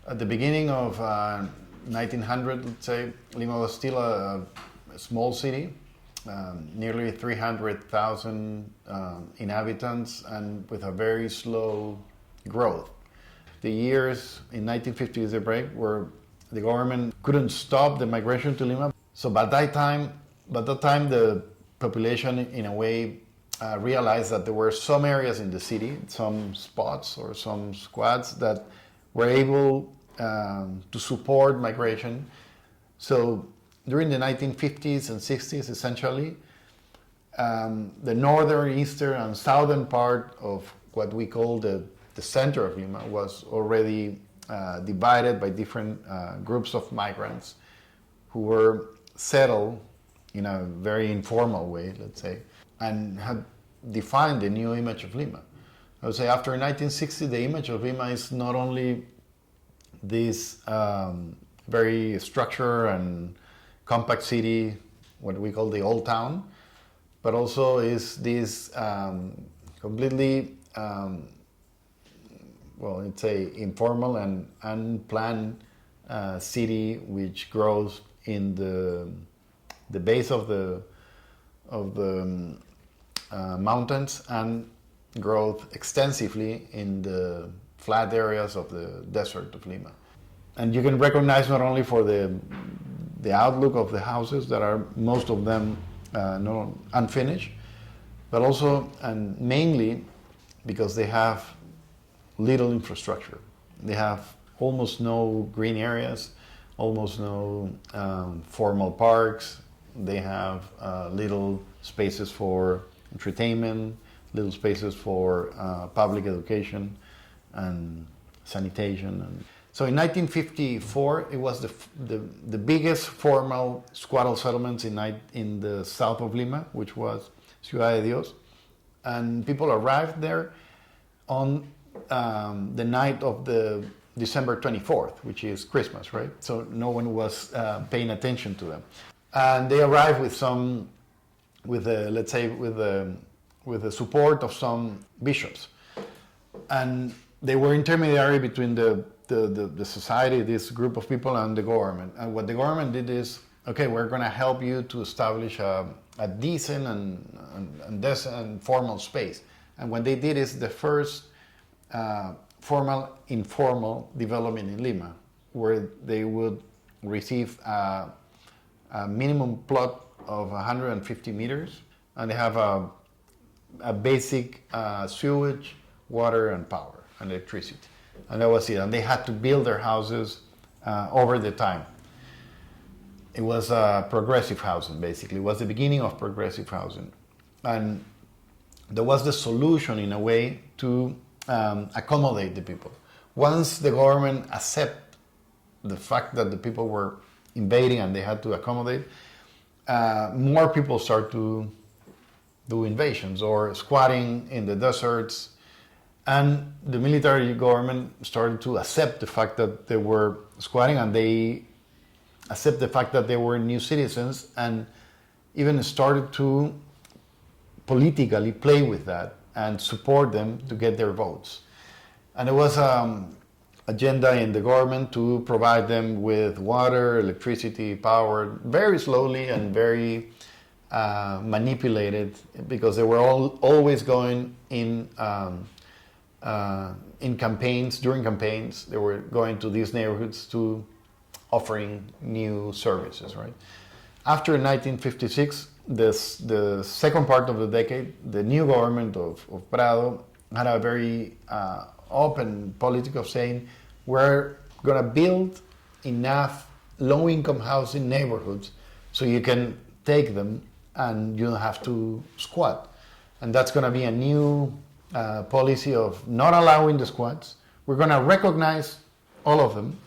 At the beginning of 1900, let's say, Lima was still a small city, nearly 300,000 inhabitants, and with a very slow growth. The years in 1950s, the break, where the government couldn't stop the migration to Lima. So by that time, the population, in a way, realized that there were some areas in the city, some spots or some squads that were able to support migration. So during the 1950s and 60s, essentially, the northern, eastern, and southern part of what we call the center of Lima was already divided by different groups of migrants who were settled in a very informal way, let's say, and had defined the new image of Lima. I would say after 1960, the image of Lima is not only this very structured and compact city, what we call the old town, but also is this completely, it's a informal and unplanned city which grows in the base of the mountains and growth extensively in the flat areas of the desert of Lima. And you can recognize not only for the outlook of the houses that are most of them not unfinished, but also and mainly because they have little infrastructure. They have almost no green areas, almost no formal parks. They have little spaces for entertainment, little spaces for public education and sanitation. And so in 1954, it was the biggest formal squattal settlements in the south of Lima, which was Ciudad de Dios. And people arrived there on the night of the December 24th, which is Christmas, right? So no one was paying attention to them. And they arrived with the support of some bishops. And they were intermediary between the society, this group of people, and the government. And what the government did is, okay, we're going to help you to establish a decent and formal space. And what they did is the first formal, informal development in Lima, where they would receive a minimum plot of 150 meters, and they have a basic sewage, water, and power, and electricity. And that was it. And they had to build their houses over the time. It was progressive housing, basically. It was the beginning of progressive housing. And there was the solution, in a way, to accommodate the people. Once the government accepted the fact that the people were invading and they had to accommodate, more people start to do invasions or squatting in the deserts. And the military government started to accept the fact that they were squatting, and they accept the fact that they were new citizens, and even started to politically play with that and support them to get their votes. And there was agenda in the government to provide them with water, electricity, power, very slowly and very manipulated, because they were always going in campaigns. During campaigns, they were going to these neighborhoods to offering new services, right? After 1956, the second part of the decade, the new government of Prado had a very open policy of saying, we're going to build enough low-income housing neighborhoods so you can take them and you don't have to squat. And that's going to be a new policy of not allowing the squats. We're going to recognize all of them,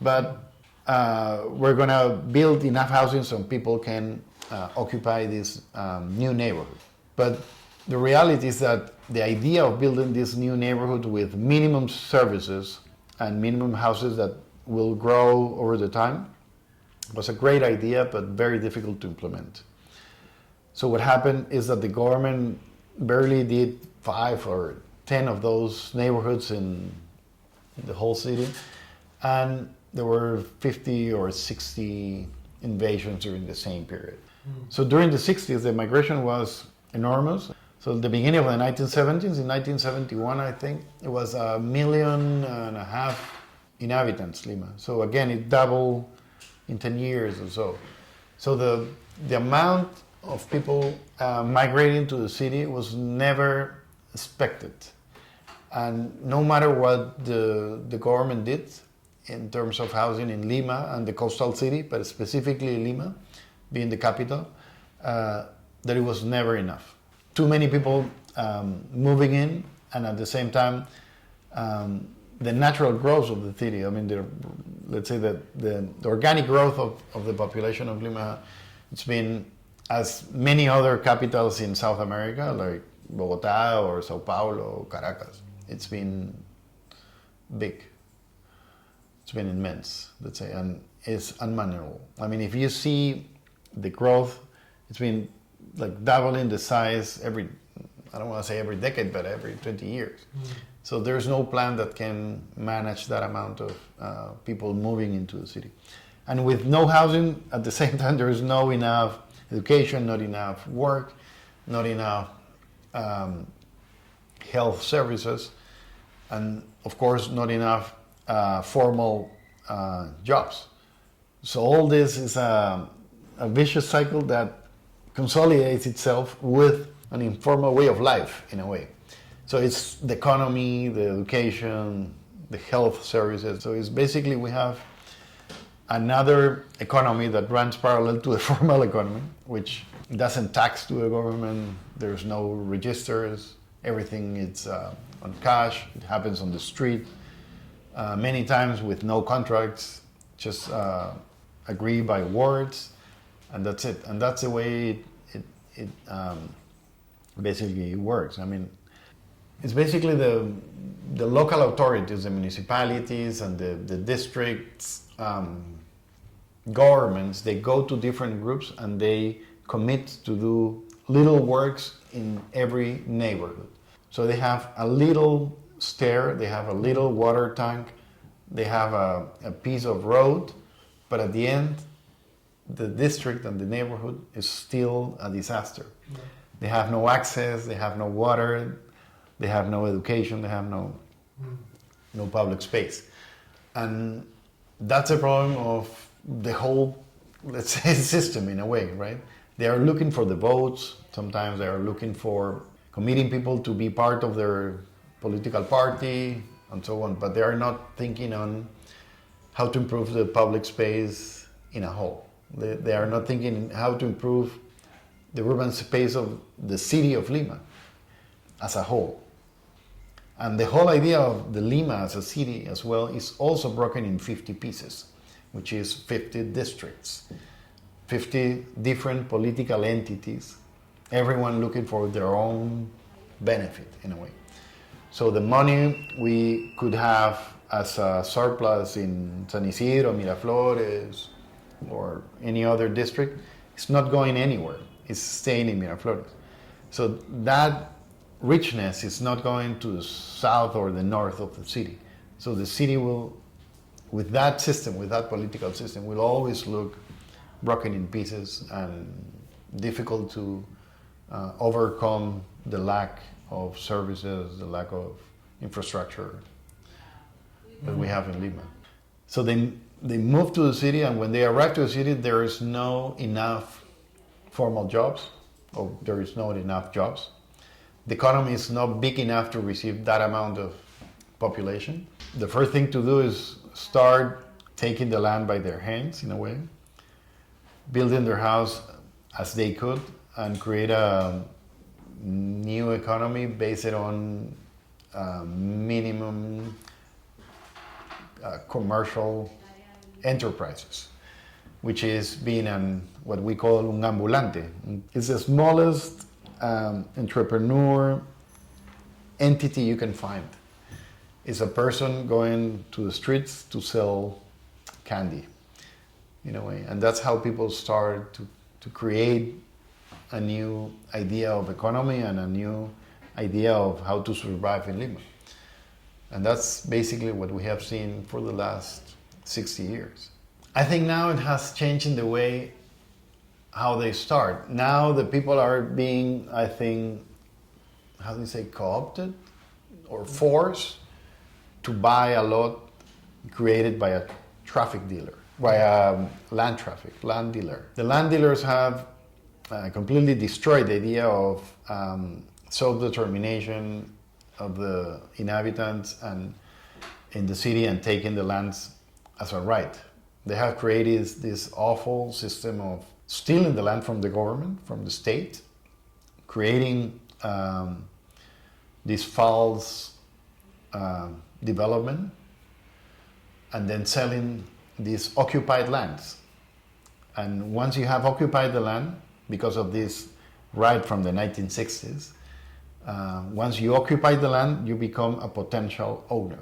but we're going to build enough housing so people can occupy this new neighborhood. But the reality is that the idea of building this new neighborhood with minimum services and minimum houses that will grow over the time was a great idea, but very difficult to implement. So what happened is that the government barely did 5 or 10 of those neighborhoods in the whole city, and there were 50 or 60 invasions during the same period. So during the 60s, the migration was enormous. So at the beginning of the 1970s, in 1971, I think, it was 1.5 million inhabitants, Lima. So again, it doubled in 10 years or so. So the amount of people migrating to the city was never expected. And no matter what the government did in terms of housing in Lima and the coastal city, but specifically Lima, being the capital, that it was never enough. Too many people moving in, and at the same time, the natural growth of the city. I mean, let's say that the organic growth of the population of Lima, it's been as many other capitals in South America, like Bogota or Sao Paulo or Caracas. It's been big. It's been immense, let's say, and it's unmanageable. I mean, if you see the growth, it's been like doubling the size every, I don't want to say every decade, but every 20 years. So there's no plan that can manage that amount of people moving into the city. And with no housing, at the same time, there is no enough education, not enough work, not enough health services, and of course, not enough formal jobs. So all this is a vicious cycle that consolidates itself with an informal way of life, in a way. So it's the economy, the education, the health services. So it's basically we have another economy that runs parallel to the formal economy, which doesn't tax to the government. There's no registers. Everything is on cash. It happens on the street. Many times with no contracts, just agree by words, and that's it. And that's the way it basically works. I mean, it's basically the local authorities, the municipalities and the districts, governments, they go to different groups and they commit to do little works in every neighborhood. So they have a little stair, they have a little water tank, they have a piece of road, but at the end, the district and the neighborhood is still a disaster. Yeah. They have no access, they have no water, they have no education, they have no public space. And that's a problem of the whole, let's say, system in a way, right? They are looking for the votes, sometimes they are looking for committing people to be part of their political party and so on, but they are not thinking on how to improve the public space in a whole. They are not thinking how to improve the urban space of the city of Lima as a whole. And the whole idea of the Lima as a city as well is also broken in 50 pieces, which is 50 districts, 50 different political entities, everyone looking for their own benefit in a way. So the money we could have as a surplus in San Isidro, Miraflores, or any other district, it's not going anywhere. It's staying in Miraflores. So that richness is not going to the south or the north of the city. So the city will, with that system, with that political system, will always look broken in pieces and difficult to overcome the lack of services, the lack of infrastructure that we have in Lima. So they move to the city, and when they arrive to the city, there is no enough formal jobs, or there is not enough jobs. The economy is not big enough to receive that amount of population. The first thing to do is start taking the land by their hands, in a way, building their house as they could, and create a new economy based on minimum commercial enterprises, which is being what we call un ambulante. It's the smallest entrepreneur entity you can find. It's a person going to the streets to sell candy, in a way. And that's how people start to create a new idea of economy and a new idea of how to survive in Lima. And that's basically what we have seen for the last 60 years. I think now it has changed in the way how they start. Now the people are being, I think, how do you say, co-opted or forced to buy a lot created by a traffic dealer, by a land dealer. The land dealers have completely destroyed the idea of self-determination of the inhabitants and in the city and taking the lands as a right. They have created this awful system of stealing the land from the government, from the state, creating this false development, and then selling these occupied lands. And once you have occupied the land, because of this right from the 1960s, once you occupy the land, you become a potential owner.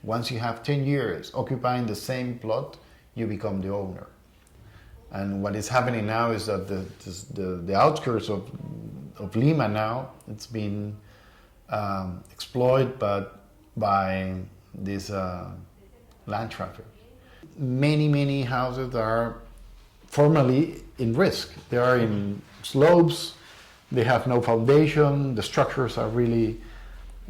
Once you have 10 years occupying the same plot, you become the owner. And what is happening now is that the outskirts of Lima now, it's been exploited by this land traffic. Many houses that are formally in risk. They are in slopes, they have no foundation, the structures are really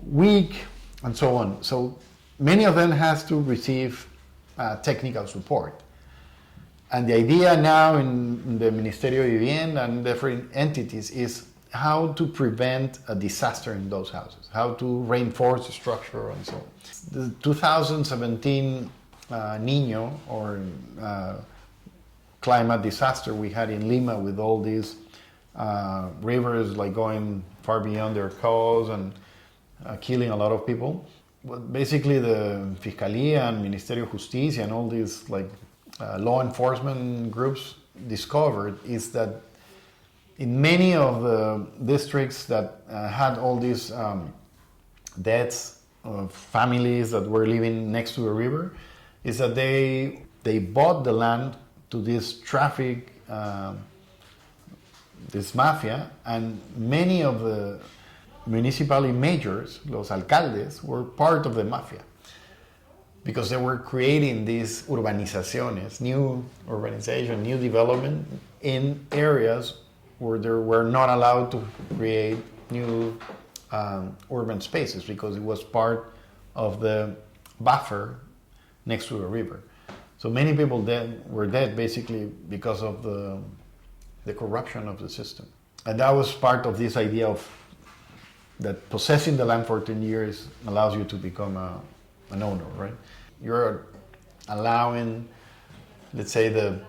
weak, and so on. So many of them has to receive technical support. And the idea now in the Ministerio de Vivienda and different entities is how to prevent a disaster in those houses, how to reinforce the structure and so on. The 2017 Niño or climate disaster we had in Lima with all these rivers like going far beyond their coast and killing a lot of people. What basically the Fiscalía and Ministerio de Justicia and all these like law enforcement groups discovered is that in many of the districts that had all these deaths of families that were living next to a river, is that they bought the land to this traffic, this mafia, and many of the municipal mayors, los alcaldes, were part of the mafia because they were creating these urbanizaciones, new urbanization, new development in areas where they were not allowed to create new urban spaces because it was part of the buffer next to a river. So many people were dead basically because of the corruption of the system. And that was part of this idea of that possessing the land for 10 years allows you to become an owner, right? You're allowing, let's say, the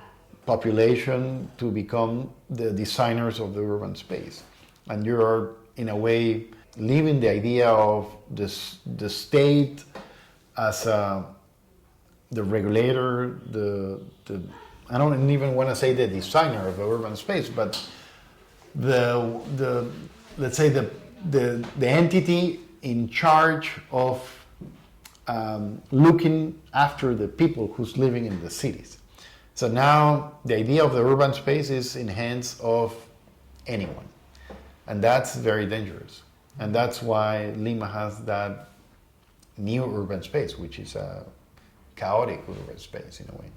population to become the designers of the urban space. And you're, in a way, leaving the idea of the state as the regulator, I don't even want to say the designer of the urban space, but let's say the entity in charge of looking after the people who's living in the cities. So now the idea of the urban space is in hands of anyone. And that's very dangerous. And that's why Lima has that new urban space, which is a chaotic urban space in a way.